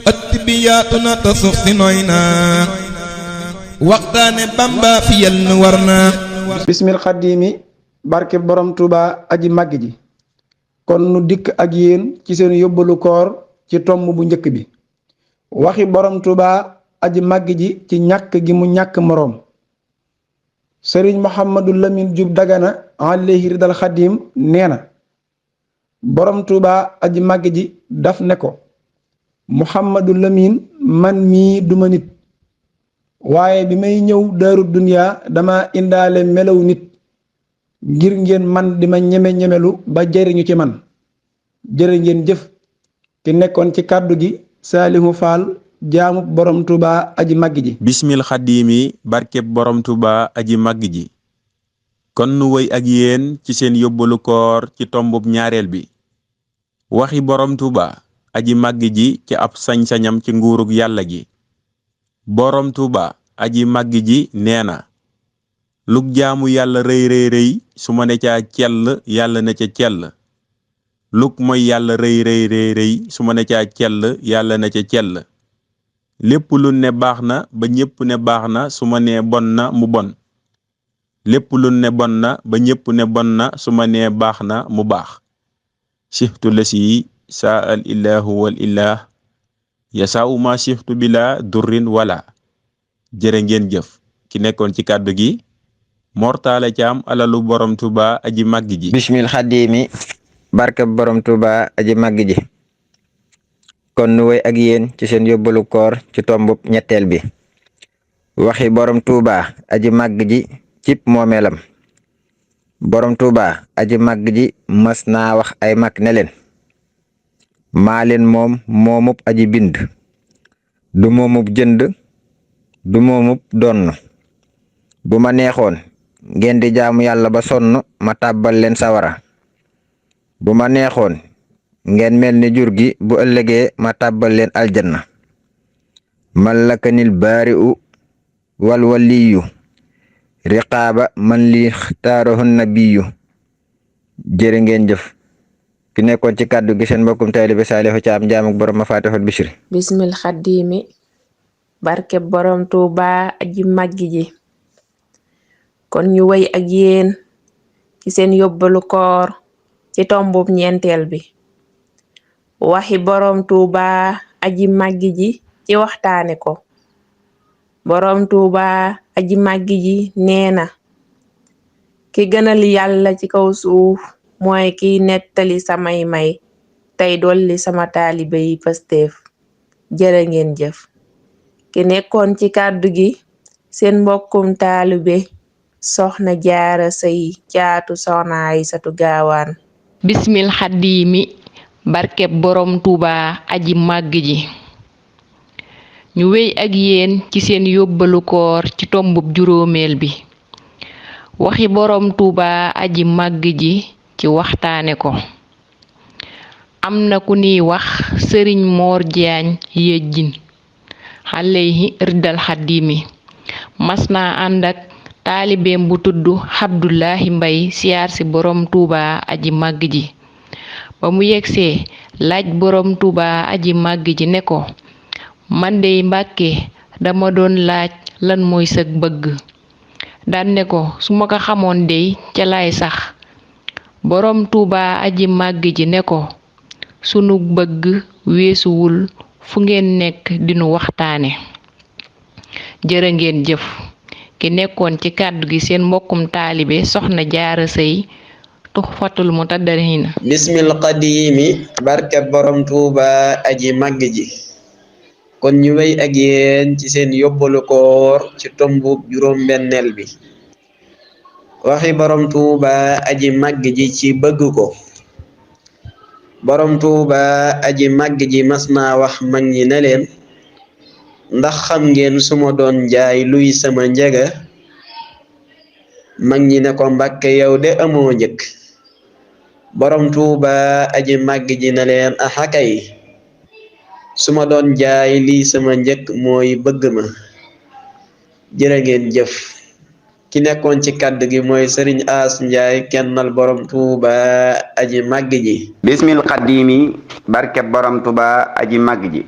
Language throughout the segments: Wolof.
ëtt bi yaatu na te suuf si nooy na waxtaane Bamba fi yenn war na bismil xaddiimi barke borom Tuuba aji màgg ji kon nu dikk ak yéen ci seen yóbbalu koor ci tomb bu njëkk bi waxi borom Tuuba aji màgg ji ci ñàkk gi mu ñàkk moroom sëriñ Muhammadu Lamin Jub Dagana alayhi ridal xaddiim nee na borom Tuuba aji màgg ji daf ne ko Muhammadu Lamin man mii duma nit waaye bi may ñëw daaru duniyaa dama indaale melaw nit ngir ngeen man di ma ñeme-ñemelu ba jariñu ci man jërë ngeen jëf ki nekkoon ci kàddu gi Saalihu Faal jaamu borom Tuuba aji màgg ji bismil xaddiimi barkeb borom Tuuba aji màgg ji kon nu wëy ak yéen ci seen yóbbalu koor ci tombub ñaareel bi waxi borom Tuuba aji màgg ji ci ab sañ-sañam ci nguurug yàlla gi borom Tuuba aji màgg ji nee na lug jaamu yàlla rëy rëy rëy su ma ne caa cell yàlla na ca cell lug mooy yàlla rëy rëy rëy rëy su ma ne caa cell yàlla na ca cell lépp lu ne baax na ba ñépp ne baax na su ma nee bon na mu bon lépp lu ne bon na ba ñépp ne bon na su ma nee baax na mu baax sixtu la si saa al ilahu wal ilah yasaau ma sixtu bila durrin wala jërë ngeen jëf ki nekkoon ci kàddu gi mortaale caam alalu borom Tuuba aji màgg ji bismil xaddiimi barke borom Tuuba aji màgg ji kon nu wéy ak yéen ci seen yóbbalu koor ci tombub ñetteel bi waxi borom Tuuba aji màgg ji cib moomeelam borom Tuuba aji màgg ji mas naa wax ay mag ne leen maa leen moom moomub aji bind du moomub jënd du moomub donn bu ma neexoon ngeen di jaamu yàlla ba sonn ma tàbbal leen sawara bu ma neexoon ngeen mel ni jur gi bu ëllëgee ma tàbbal leen aljanna mallakanil baari'u wal waliyu riqaaba man li xtaarahun nabiyu jërë ngeen jëf ki nekkoon ci kàddu gi seen mbokkum taalibe Saalihu Caam jaamuk borom Mafatihul Bichri bismil xaddiimi barke borom Tuuba aji màgg ji kon ñu wéy ak yéen ci seen yóbbalu koor ci tombub ñeenteel bi waxi borom Tuuba aji màgg ji ci waxtaane ko borom Tuuba aji màgg ji nee na ki gënal yàlla ci kaw suuf mooy kiy nettali samay may tey dolli sama taalibe yi Pastef jërë ngeen jëf ki nekkoon ci kàddu gi seen mbokkum taalibe soxna Jaara Sëy caatu soxna Aysatu Gaawaan bismil xaddiimi barkeb borom Tuuba aji màgg ji ñu wéy ak yéen ci seen yóbbalu koor ci tombub juróomeel bi waxi borom Tuuba aji màgg ji ci waxtaane ko am na ku niy wax sëriñ Moor Jaañ Yëjjin alayhi ridal xaddiimi mas naa ànd ak taalibeem bu tudd Abdullahi Mbay siyaar si borom Tuuba aji màgg ji ba mu yegsee laaj borom Tuuba aji màgg ji ne ko man dey Mbàkke dama doon laaj lan mooy sag bëgg daan ne ko su ma ko xamoon dey ca lay sax borom Tuuba aji màgg ji ne ko sunu bëgg weesuwul fu ngeen nekk dinu waxtaane jërë ngeen jëf ki nekkoon ci kàddu gi seen mbokkum taalibe soxna Jaara Sëy Tuhfatul Mutadarrina bismil qadiimi barke borom Tuuba aji màgg ji kon ñu wéy ak yéen ci seen yóbbalu koor ci tombub juróom benneel bi waxi borom Tuuba aji màgg ji ci bëgg ko borom Tuuba aji màgg ji mas naa wax mag ñi ne leen ndax xam ngeen su ma doon jaay luy sama njëga mag ñi ne ko Mbàkke yow de amoo njëg borom Tuuba aji màgg ji ne leen axakay su ma doon jaay lii sama njëg mooy bëgg ma jërë ngeen jëf ki nekkoon ci kàddu gi mooy sëriñ As Njaay kennal borom Tuuba aji màgg ji bismil xaddiimi barke borom Tuuba aji màgg ji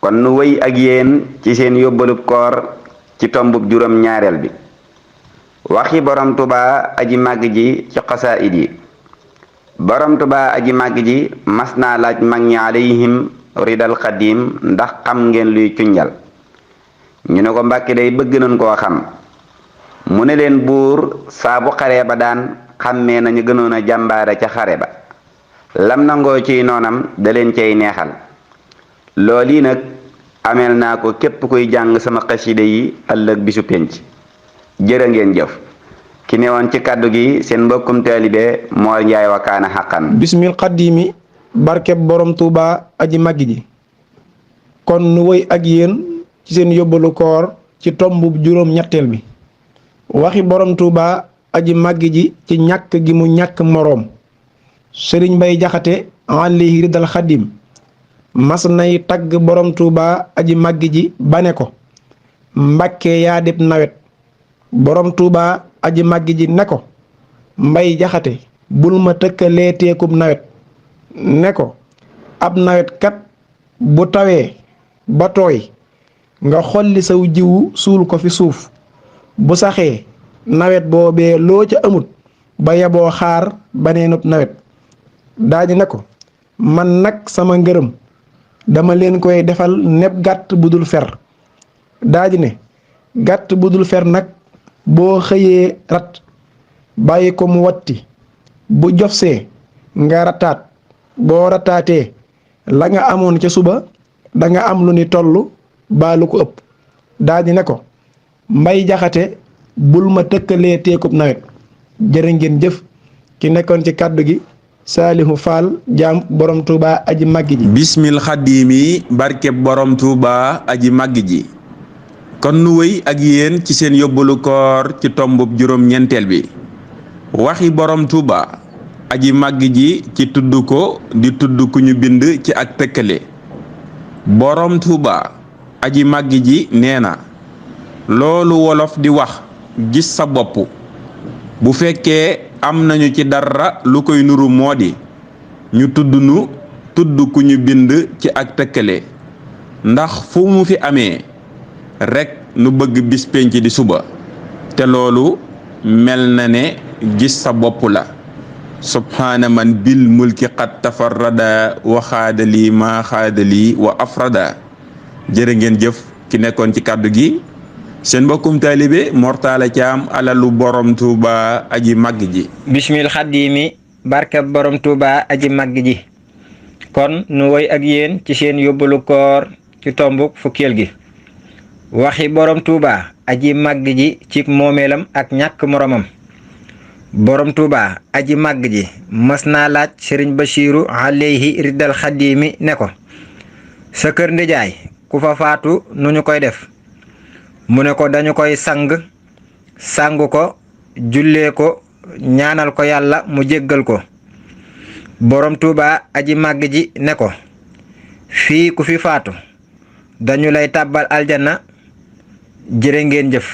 kon nu wéy ak yéen ci seen yóbbalub koor ci tombub juróom ñaareel bi waxi borom Tuubaa aji màgg ji ci xasaayid yi borom Tuubaa aji màgg ji mas naa laaj mag ñi alayhim ridal xadim ndax xam ngeen luy cunjal ñu ne ko Mbàkke day bëgg nañ koo xam mu ne leen buur saa bu xare ba daan xàmmee nañu gënoon a jàmbaare ca xare ba lam nangoo ciy noonam da leen cay neexal loolu nag ameel naa ko képp kuy jàng sama xasida yi ëllëg bisu penc jërë ngeen jëf ki newoon ci kàddu gi seen mbokkum taalibe Moor Njaay Wakaana xaqan bismil xaddiimi barkeb borom Tuuba aji màgg ji kon nu wëy ak yéen ci seen yóbbalu koor ci tombub juróom ñetteel bi waxi borom Tuuba aji màgg ji ci ñàkk gi mu ñàkk moroom sëriñ Bay Jaxate alayhi ridal xaddim mas nay tagg borom Tuuba aji màgg ji bane ko Mbàkke yaa dib nawet borom Tuuba aji màgg ji ne ko Mbay Jaxate bul ma tëkkalee teekub nawet ne ko ab nawet kat bu tawee ba tooy nga xolli saw jiwu suul ko fi suuf bu saxee nawet boobee loo ca amut ba yeboo xaar baneenub nawet daaji ne ko man nag sama ngërëm dama leen koy defal neb gàtt bu dul fer daaji ne gàtt bu dul fer nag boo xëyee rat bàyyi ko mu watti bu jofsee nga rataat boo rataatee la nga amoon ca suba da nga am lu ni toll baa lu ko ëpp daaji ne ko Mbay Jaxate bul ma tëkkalee teekub nawet jërë ngeen jëf ki nekkoon ci kàddu gi Saalihu Faal jaam borom Tuuba aji màgg ji bismil xaddiimi barkeb borom Tuuba aji màgg ji kon nu wéy ak yéen ci seen yóbbalu koor ci tombub juróom ñeenteel bi waxi borom Tuuba aji màgg ji ci tudd ko di tudd ku ñu bind ci ak tëkkale borom Tuuba aji màgg ji nee na loolu wolof di wax gis sa bopp bu fekkee am nañu ci dara lu koy nuru moo di ñu tudd ku ñu bind ci ak tëkkale ndax fu mu fi amee rekk nu bëgg bis penc di suba te loolu mel na ne gis sa bopp la subhaana man bil mulki qad tafarrada wa xaadali maa xaadali wa afrada jërë ngeen jëf ki nekkoon ci kàddu gi seen mbokkum taalibe Mortala Caam alalu borom Tuuba aji màgg ji bismil xaddiimi barkeb borom Tuuba aji màgg ji kon nu woy ak yéen ci seen yóbbalu koor ci tombuk fukkeel gi waxi borom Tuuba aji màgg ji ci moomeelam ak ñàkk moromam borom Tuuba aji màgg ji mas naa laaj sëriñ Basiiru alayhi riddal xaddiimi ne ko sa kër ndijaay ku fa faatu nu ñu koy def mu ne ko dañu koy sang ko jullee ko ñaanal ko yàlla mu jéggal ko borom Tuuba aji màgg ji ne ko fii ku fi faatu dañu lay tàbbal aljanna jërë ngeen jëf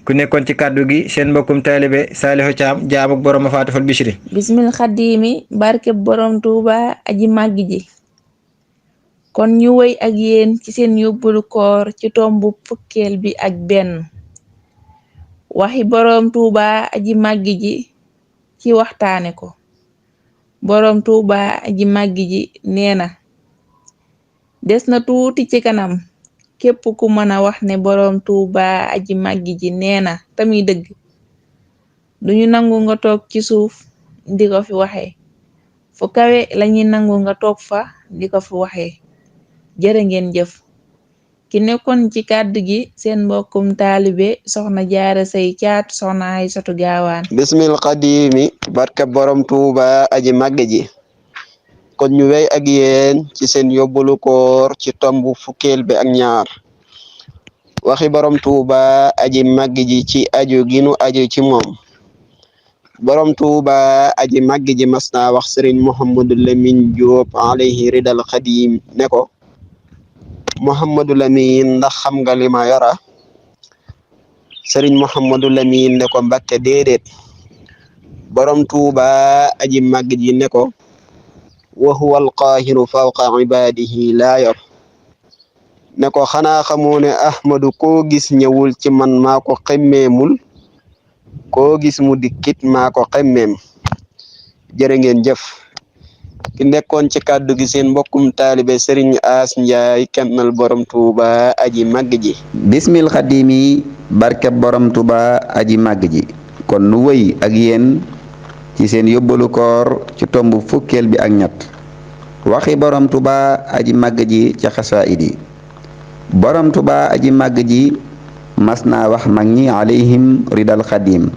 ku nekkoon ci kàddu gi seen mbokkum taalibe Saalihu Caam jaamuk borom ma faatu fal bishri bismil xaddiimi barkeb borom Tuuba aji màgg ji kon ñu wëy ak yéen ci seen yóbbalu koor ci tombu fukkeel bi ak benn waxi borom Tuuba aji màgg ji ci waxtaane ko borom Tuuba aji màgg ji nee na des na tuuti ci kanam képp ku mën a wax ne borom Tuuba aji màgg ji nee na tamit dëgg duñu nangu nga toog ci suuf di ko fi waxee fu kawe lañuy nangu nga toog fa di ko fi waxee jërë ngeen jëf ki nekkoon ci kàddu gi seen mbokkum taalibe soxna Jaara Say Caat soxna Aysatu Gaawaan bismil xadimi barke borom Tuuba aji màgg ji kon ñu wey ak yéen ci seen yóbbalu koor ci tomb fukkeel bi ak ñaar waxi borom Tuuba aji màgg ji ci aju ginu aju ci moom borom Tuuba aji màgg ji mas naa wax sëriñ Mouhamadou Lamine Diop alayhi ridal xadim ne ko Mouhamadou Lamine ndax xam nga li ma yora sëriñ Mouhamadou Lamine ne ko Mbàkke déedéet borom Tuuba aji màgg ji ne ko wa huwa alqaahiru fawqa ibaadihi laa yor ne ko xanaa xamoo ne Ahmadu koo gis ñëwul ci man maa ko xemmeemul koo gis mu dikkit maa ko xemmeem. jërë ngeen jëf. ki nekkoon ci kàddu gi seen mbokkum taalibe Serigne As Njaay kennal borom Tuuba aji màgg ji. bismil xadimi barkeb borom Tuuba aji màgg ji. kon nu wëy ak yéen ci seen yóbbalu koor ci tomb fukkeel bi ak ñett waxi borom Tuuba aji màgg ji ci xasaayid yi. borom Tuuba aji màgg ji mas naa wax mag ñi alayhim ridal xadim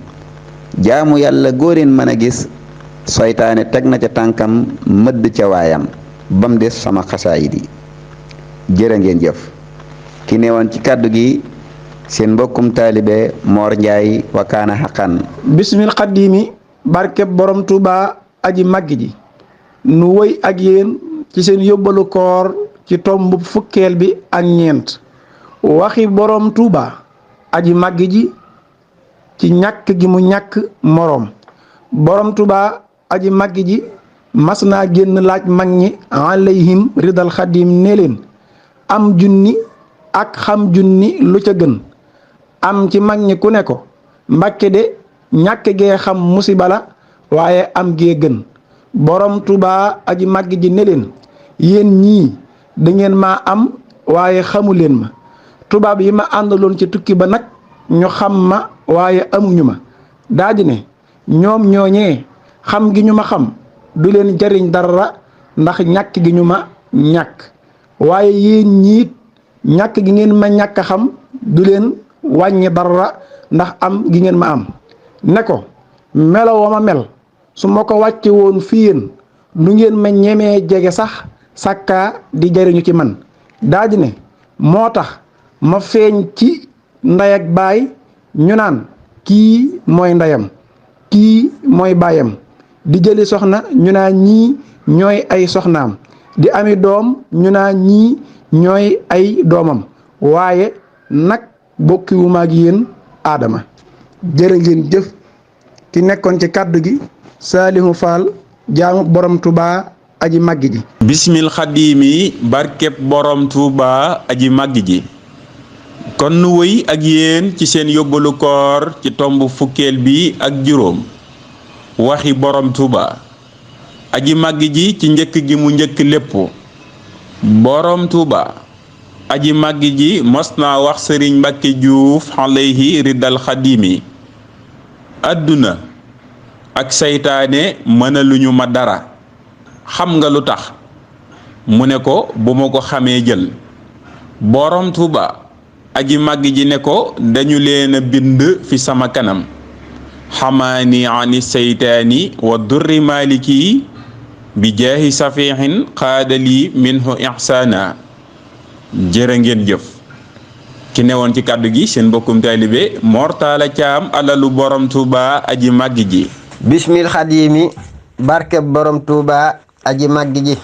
jaamu yàlla góoreen mën a gis soytaane teg na ca tànkam mëdd ca waayam bam des sama xasaayid yi. jërë ngeen jëf. ki newoon ci kàddu gi seen mbokkum taalibe Moor Njaay wakaana xaqan. bismil xadimi barkeb borom Tuuba aji màgg ji nu woy ak yéen ci seen yóbbalu koor ci tomb fukkeel bi ak ñeent waxi borom Tuuba aji màgg ji ci ñàkk gi mu ñàkk moroom. borom Tuuba aji màgg ji mas naa génn laaj mag ñi alayhim ridal xadim ne leen am junni ak xam junni lu ca gën. am ci mag ñi ku ne ko Mbàkke de ñàkk gee xam musiba la waaye am gee gën. borom Tuuba aji màgg ji ne leen yéen ñii da ngeen maa am waaye xamu leen ma. tubaab yi ma àndaloon ci tukki ba nag ñu xam ma waaye amuñu ma. daldi ne ñoom ñooñee xam gi ñu ma xam du leen jariñ dara ndax ñàkk gi ñu ma ñàkk waaye yéen ñiit ñàkk gi ngeen ma ñàkk xam du leen wàññi dara ndax am gi ngeen ma am. ne ko melo wa ma mel su ma ko wàcce woon fi yéen du ngeen ma ñemee jege sax sàkkaa di jariñu ci man. daldi ne moo tax ma feeñ ci ndey ak baay ñu naan kii mooy ndeyam kii mooy baayam di jëli soxna ñu naa ñii ñooy ay soxnaam di ami doom ñu naa ñii ñooy ay doomam waaye nag bokkiwuma ak yéen aadama. jërë ngeen jëf. ki nekkoon ci kàddu gi Saalihu Faal jaamu borom Tuuba aji màgg ji. bismil xadimi barkeb borom Tuuba aji màgg ji. kon nu wëy ak yéen ci seen yóbbalu koor ci tomb fukkeel bi ak juróom waxi borom Tuuba aji màgg ji ci njëkk gi mu njëkk lépp. borom Tuuba aji màgg ji mos naa wax sëriñ Mbàkke Juuf alayhi ridal xadimi àdduna ak saytaane mënaluñu ma dara xam nga lu tax mu ne ko bu ma ko xamee jël. borom Tuuba aji màgg ji ne ko dañu leen a bind fi sama kanam xamaani ani seytaani wa durri maliki bi jaahi safihin xaadali minhu ihsaana. jërë ngeen jëf. ki newoon ci kàddu gi seen mbokkum taalibe Mor Talla Thiam alalu borom Tuuba aji màgg ji. bismil xadimi barkeb borom Tuuba aji màgg ji.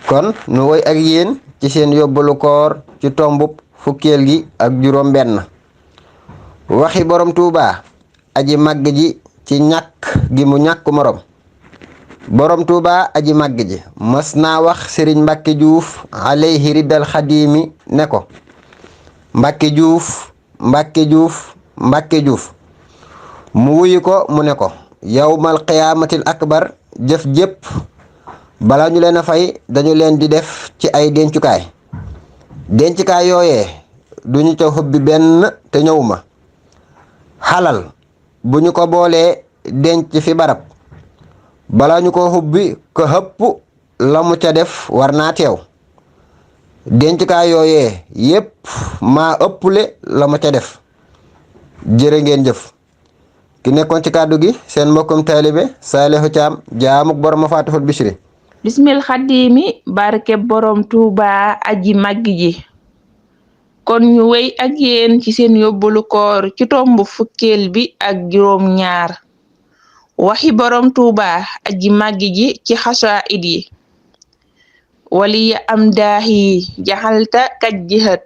kon nu woy ak yéen ci seen yóbbalu koor ci tombub fukkeel gi ak juróom benn waxi borom Tuuba aji màgg ji ci ñàkk gi mu ñàkk morom. borom Tuuba aji màgg ji mas naa wax sëriñ Mbàkke Juuf alayhi riddal xadimi ne ko Mbàkke Juuf Mbàkke Juuf Mbàkke Juuf. mu wuyu ko mu ne ko yawmal qiyaamatil akbar jëf jépp bala ñu leen a fay dañu leen di def ci ay dencukaay. dencukaay yooyee duñu ca xubbi benn te ñëwuma. xalal bu ñu ko boolee denc fi barab bala ñu ko xubbi ko xëpp la mu ca def war naa teew. dencukaay yooyee yépp maa ëpple la mu ca def. jërë ngeen jëf. ki nekkoon ci kàddu gi seen mbokkum taalibe Saalihu Caam jaamuk borom Mafatihul Bichri. bismil xadimi barke borom Tuuba aji màgg ji. kon ñu wéy ak yéen ci seen yóbbalu koor ci tomb fukkeel bi ak juróom ñaar waxi borom Tuuba aji màgg ji ci xasaayid yi. waliya am daahi jaxalta kajjihat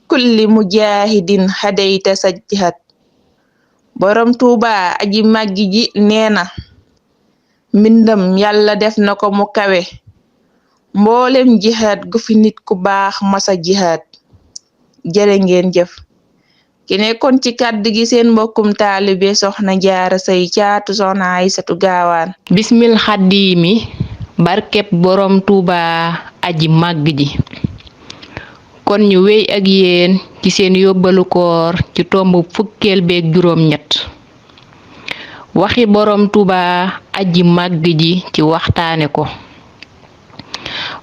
kulli mujahidin hadayta sajjihat. borom Tuuba aji màgg ji nee na mbindam yàlla def na ko mu kawe mboolem jihaad gu fi nit ku baax masa jihaad. jërë ngeen jëf. ki nekkoon ci kàddu gi seen mbokkum taalibe soxna Jaara Sey caatu soxna Aysatu Gaawaan. bismil xaddiimi barkeb borom Tuuba aji màgg ji. kon ñu wéy ak yéen ci seen yóbbalu koor ci tomb fukkeel beeg juróom-ñett. waxi borom Tuuba aji màgg ji ci waxtaane ko.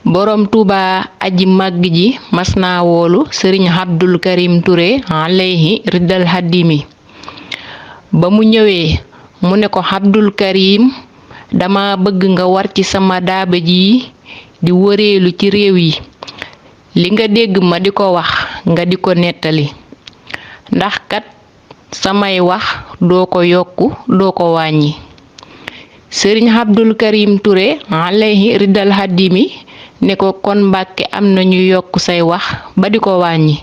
borom Tuuba aji màgg ji mas naa woolu sëriñ Abdul Karim Touré alayhi riddal xaddimi. ba mu ñëwee mu ne ko Abdul Karim dama bëgg nga war ci sama daaba ji di wëreelu ci réew yi. li nga dégg ma di ko wax nga di ko nettali. ndax kat samay wax doo ko yokku doo ko wàññi. sëriñ Abdul Karim Touré alayhi riddal xaddimi ne ko kon Mbàkke am na ñu yokk say wax ba di ko wàññi.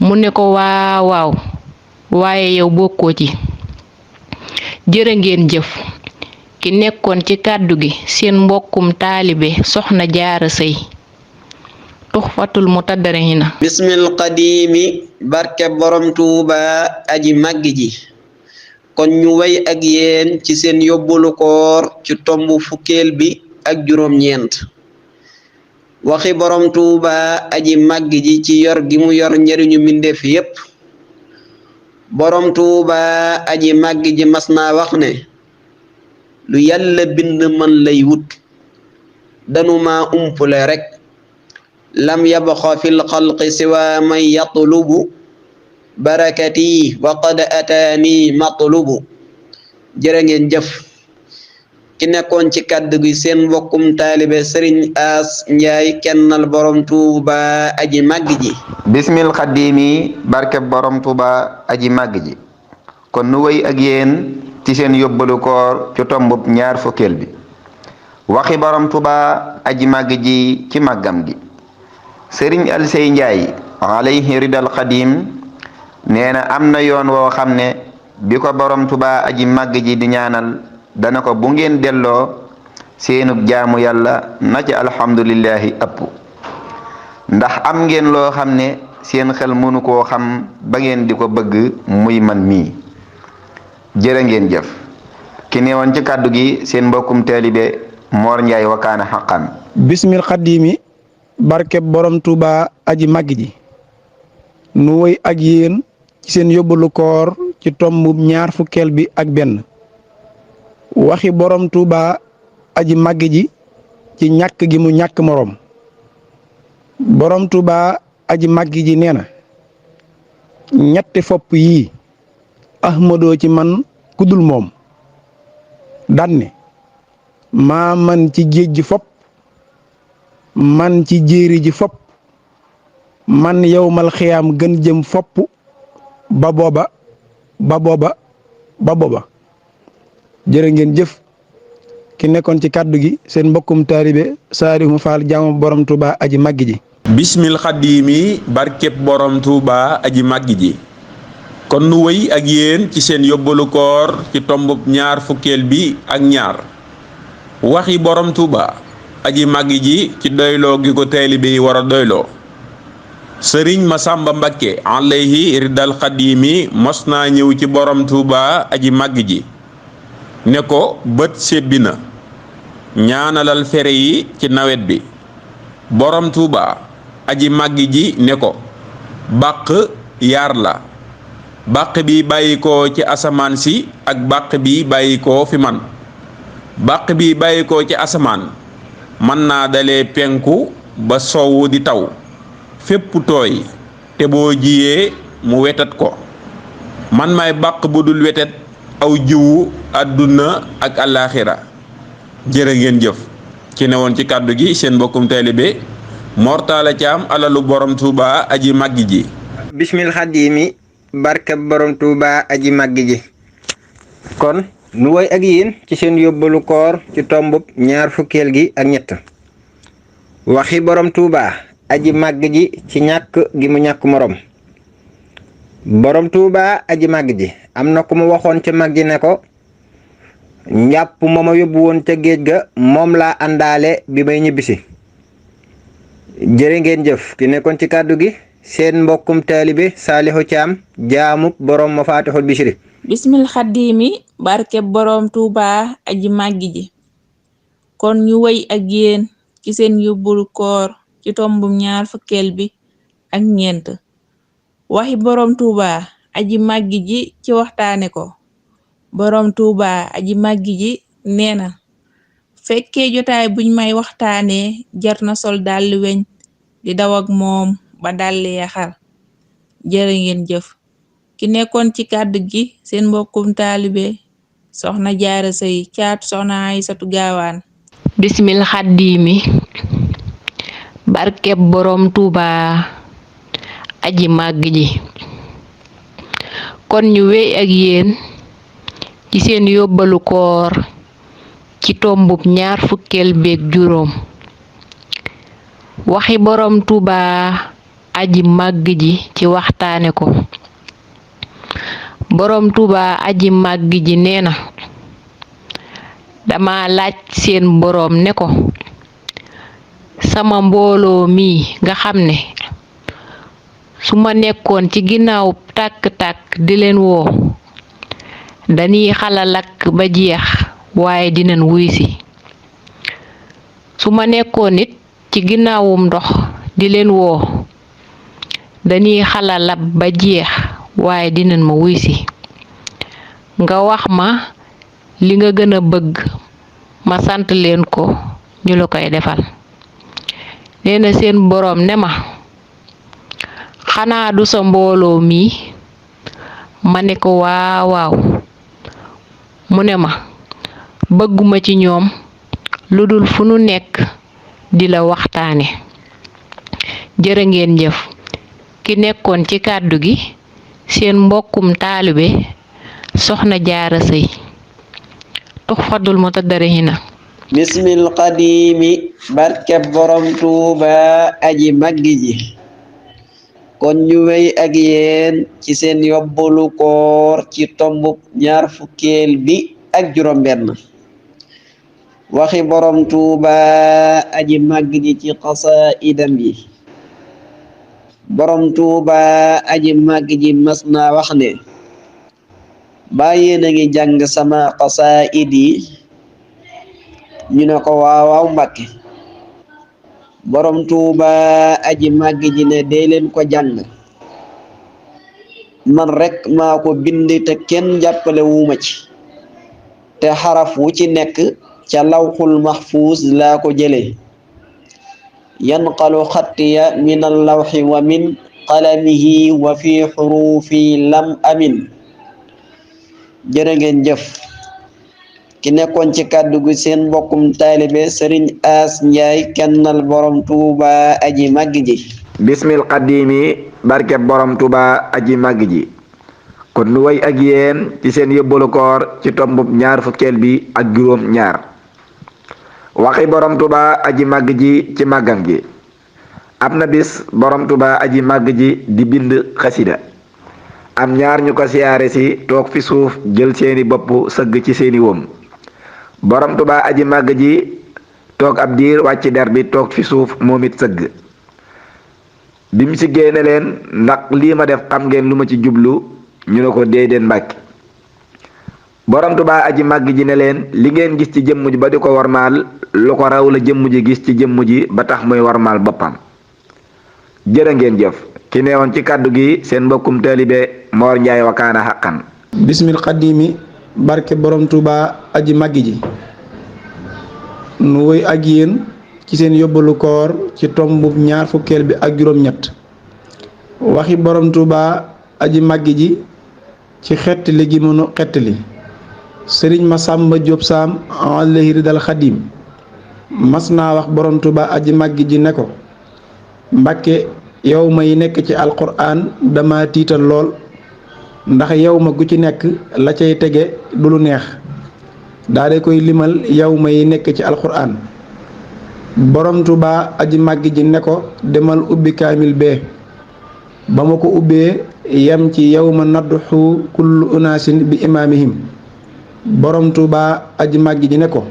mu ne ko waaw waaye yow bokkoo ci. jërë ngeen jëf. ki nekkoon ci kàddu gi seen mbokkum taalibe soxna Jaara Sey. tuxfatul mutadarrihina. bismil qadiimi barke borom Tuuba aji màgg ji. kon ñu way ak yéen ci seen yóbbulu koor ci tomb fukkeel bi ak juróom-ñeent. waxi borom Tuuba aji màgg ji ci yor gi mu yor njariñu mbindeef yépp. borom Tuuba aji màgg ji mas naa wax ne lu yàlla bind man lay wut danu ma umpule rek lam yabqa fil xalqi siwa man yatlubu barakati wa qad ataani matlubu. jërë ngeen jëf. ki nekkoon ci kàddu gi seen mbokkum taalibe sëriñ As Njaay kennal borom Tuuba aji màgg ji. bismil xaddiimi barkeb borom Tuuba aji màgg ji. kon nu wéy ak yéen ci seen yóbbalu koor ci tombub ñaar fukkeel bi. waxi borom Tuuba aji màgg ji ci màggam gi. sëriñ Alsey Njaay alayhi ridal xadim nee na am na yoon woo xam ne bi ko borom Tuuba aji màgg ji di ñaanal dana ko bu ngeen delloo seenub jaamu yàlla na ci alhamdulillahi ëpp ndax am ngeen loo xam ne seen xel mënu koo xam ba ngeen di ko bëgg muy man mii. jërë ngeen jëf. ki newoon ci kàddu gi seen mbokkum taalibe Moor Njaay wakaana xaqan. bismil xaddiimi barkeb borom Tuuba aji màgg ji. nu woy ak yéen ci seen yóbbalu koor ci tomb ñaar fukkeel bi ak benn. waxi borom Tuuba aji màgg ji ci ñàkk gi mu ñàkk moroom. borom Tuuba aji màgg ji nee na ñetti fopp yii ahmadoo ci man kudul moom. danne maa man ci géej gi fopp man ci jéeri ji fopp man yowmal xiyaam gën jëm fopp ba booba jërë ngeen jëf. ki nekkoon ci kàddu gi seen mbokkum taalibe Saalihu Faal jaamu borom Tuuba aji màgg ji. bismil xaddiimi barkeb borom Tuuba aji màgg ji. kon nu wéy ak yéen ci seen yóbbalu koor ci tombub ñaar fukkeel bi ak ñaar. waxi borom Tuuba aji màgg ji ci doyloo gi ko taalibe yi war a doyloo. sëriñ Masamba Mbakke alayhi ridal xaddiimi mos naa ñëw ci borom Tuuba aji màgg ji ne ko bët sebbi na ñaanalal fere yi ci nawet bi. borom Tuuba aji màgg ji ne ko bàq yaar la, bàq bi bàyyi ko ci asamaan si ak bàq bi bàyyi ko fi man. bàq bi bàyyi ko ci asamaan mën naa dalee penku ba sowwu di taw fépp tooy te boo jiyee mu wetat ko. man may bàq bu dul wetet aw jiwu àdduna ak àllaaxira. jërë ngeen jëf. ci newoon ci kàddu gi seen mbokkum taalibe Mor Talla Thiam alalu borom Tuuba aji màgg ji. bismil xaddiimi barkeb borom Tuuba aji màgg ji. kon nu woy ak yéen ci seen yóbbalu koor ci tombub ñaar fukkeel gi ak ñett. waxi borom Tuuba aji màgg ji ci ñàkk gi mu ñàkk morom. borom Tuuba aji màgg ji am na ku mu waxoon ca mag ji ne ko njàpp ma yóbbu woon ca géej ga moom laa àndaale bi may ñibbisi. jërë ngeen jëf ki nekkoon ci kàddu gi seen mbokkum taalibe Saalihu Caam jaamub borom Mafatihul Bichri. bismil xaddiimi barkeb borom Tuuba aji màggi ji kon ñu wëy ak yéen ci seen yóbbulu koor ci tombum ñaar fukkeel bi ak ñeent waxi borom Tuuba aji màggi ji ci waxtaane ko. borom Tuuba aji màggi ji nee na fekkee jotaay buñ may waxtaanee jar na sol dalli weñ di daw ak moom ba dalli yaxar. jërë ngeen jëf ki nekkoon ci kàddu gi seen mbokkum taalibe soxna Jaara Sëy caatu soxna Aysatu Gaawaan. bismil xaddiimi barkeb borom Tuuba aji màgg ji kon ñu wéy ak yéen ci seen yóbbalu koor ci tombub ñaar fukkeel beeg juróom waxi borom Tuuba aji màgg ji ci waxtaane ko. borom Tuuba aji màgg ji nee na dama laaj seen boroom ne ko sama mbooloo mi nga xam ne su ma nekkoon ci ginnaaw tàkk-tàkk di leen woo dañuy xala lakk ba jeex waaye dinañ wuy si su ma nekkoon nit ci ginnaawum ndox di leen woo dañuy xala lab ba jeex waaye dinañ ma wuy si nga wax ma li nga gën a bëgg ma sant leen ko ñu la koy defal. nee na seen boroom ne ma xanaa du sa mbooloo mi ma ne ko waaw waaw mu ne ma bëgguma ci ñoom lu dul fu nu nekk di la waxtaane. jërë ngeen jëf ki nekkoon ci kàddu gi seen mbokkum taalibe soxna Jaara Sëy Tuhfatul Mutadarrihina. bismil qadimi barkeb borom Tuuba aji màggi ji kon ñu wéy ak yéen ci seen yóbbalu koor ci tombub ñaar fukkeel bi ak juróom benn waxi borom Tuuba aji màggi ji ci xasaidam yi. borom Tuuba aji màggi ji mas naa wax ne bàyyi na ngi jàng sama xasaid yi ñu ne ko waawaaw Mbàkke. borom Tuuba aji màggi ji ne dee leen ko jàng man rek maa ko bind te kenn jàppale wuuma ci te xaraf wu ci nekk ca lawxul mahfuus laa ko jële yanqalu xattiya min allawxi wa min qalamihi wa fi xurufi lam amin. jërë ngeen jëf ki nekkoon ci kàddu gi seen mbokkum taalibe Sëriñ As Njaay kennal borom Tuuba aji màgg ji. bismil qadimi barkeb borom Tuuba aji màgg ji kon nu way ak yéen ci seen yóbbalu koor ci tombub ñaar fukkeel bi ak juróom ñaar waxi borom Tuuba aji màgg ji ci màggam gi. am na bis borom Tuuba aji màgg ji di bind xasida am ñaar ñu ko siyaare si toog fi suuf jël seeni bopp sëgg ci seeni wom. borom Tuuba aji màgg ji toog ab diir wàcc der bi toog fi suuf moom it sëgg bi mu si génne leen ndax lii ma def xam ngeen lu ma ci jublu ñu ne ko déedéet Mbàkke. borom Tuuba aji màgg ji ne leen li ngeen gis ci jëmm ji ba di ko warmaal lu ko raw la jëmm ji gis ci jëmm ji ba tax muy warmaal boppam. jërë ngeen jëf ki neewoon ci kàddu gi seen mbokkum taalibe Moor Njaay Wakaana Xaqan. bismil xaddiimi barke borom Tuuba aji màggi ji nu woy ak yéen ci seen yóbbalu koor ci tombu ñaar fukkeel bi ak juróom ñett waxi borom Tuuba aji màggi ji ci xettali gi mënu xettali. sëriñ Masamba Jóob Saam alayhi ridal xadim mas naa wax borom Tuuba aji màggi ji ne ko Mbàkke yow ma yi nekk ci alquran dama tiital lool ndax yow ma gu ci nekk la cay tege du lu neex daa de koy limal yow ma yi nekk ci alquran. borom Tuuba aji màggi ji ne ko demal ubbi kaamil bee ba ma ko ubbee yem ci yow ma nadduxu kullu unaasin bi imaamihim. borom Tuuba aji màggi ji ne ko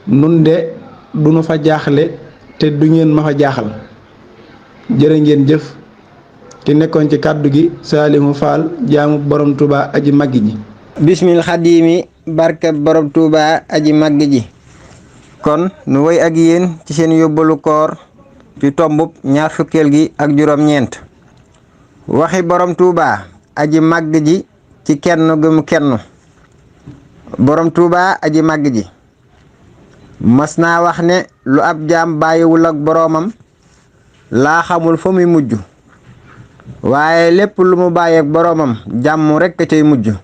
nun de du nu fa jaaxle te du ngeen ma fa jaaxal jërë ngeen jëf. ki nekkoon ci kàddu gi Saalihu Faal jaamu borom Tuuba aji màgg ji. bismil xadiimi barkeb borom Tuuba aji màgg ji. kon nu woy ak yéen ci seen yóbbalu koor ci tombub ñaar fukkeel gi ak juróom-ñeent. waxi borom Tuuba aji màgg ji ci kenn gëm kenn. borom Tuuba aji màgg ji mas naa wax ne lu ab jaam bàyyiwul ak boroomam laa xamul fa muy mujj, waaye lépp lu mu bàyyeek boroomam jàmm rekk cay mujj.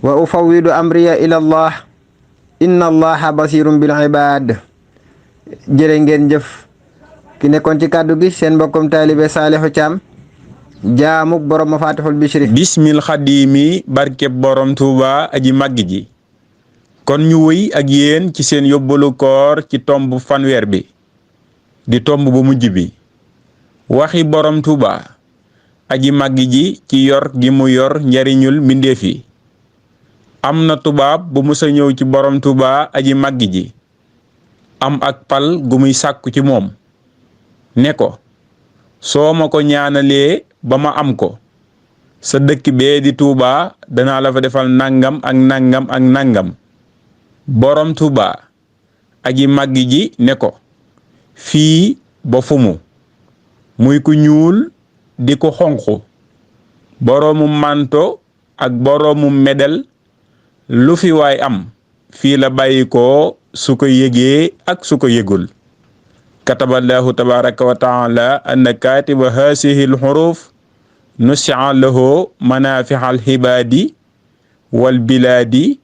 wa ufawwidu amriya ila allah inna allaha basirun bil ibad. jërë ngeen jëf. ki nekkoon ci kàddu gi seen mbokkum taalibe Saalihu Caam jaamuk borom Mafatihul Bichri. bismil xadiimi barkeb borom Tuuba aji màgg ji. kon ñu wëy ak yéen ci seen yóbbalu koor ci tomb fanweer bi di tomb bu mujj bi. waxi borom Tuuba aji màgg ji ci yor gi mu yor njariñul mbindeef yi. am na tubaab bu musa ñëw ci borom Tuuba aji màgg ji am ak pal gu muy sàkku ci moom ne ko soo ma ko ñaanalee ba ma am ko sa dëkk bee di Tuuba danaa la fa defal nangam ak nangam ak nangam. borom Tuuba aji màgg ji ne ko fii ba fumu muy ku ñuul di ko xonqu boroomu manto ak boroomu medel lu fi waay am fii la bàyyi ko su ko yëgee ak su ko yëgul. kataballahu tabaraka wa taala anna katiba hasihi lxuruf nusia lahu manafihal xibaadi wal bilaadi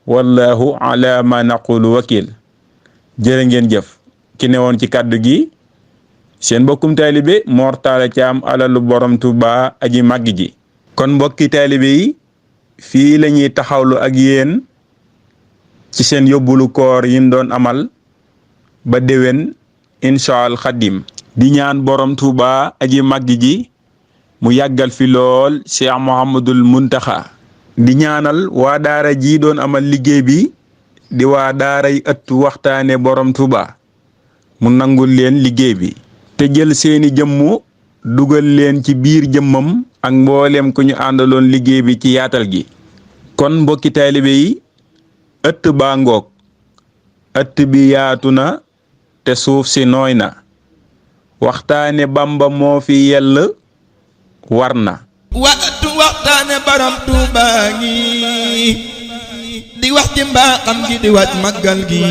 wallahu ala ma naqulu wakil. jërë ngeen jëf. ki ne woon ci kàddu gi seen mbokkum taalibe Mor Talla Thiam alalu borom Tuuba aji màgg ji. kon mbokki taalibe yi fii la ñuy taxawlu ak yéen ci seen yóbbulu koor yin doon amal ba déwén incha al xadim di ñaan borom Tuuba aji màgg ji mu yàggal fi lool Cheikh Mouhamadul Muntaxa. di ñaanal waa daara ji doon amal liggéey bi di waa daaray ëttu waxtaane borom Tuuba mu nangul leen liggéey bi te jël seeni jëmmu dugal leen ci biir jëmmam ak mboolem ku ñu àndaloon liggéey bi ci yaatal gi. kon mbokki taalibe yi ëtt baa ngoog ëtt bi yaatu na te suuf si nooy na waxtaane Bamba moo fi yell war na. waxtaane borom Tuuba ngi di wax ci mbaaxam gi di wàcc màggal gi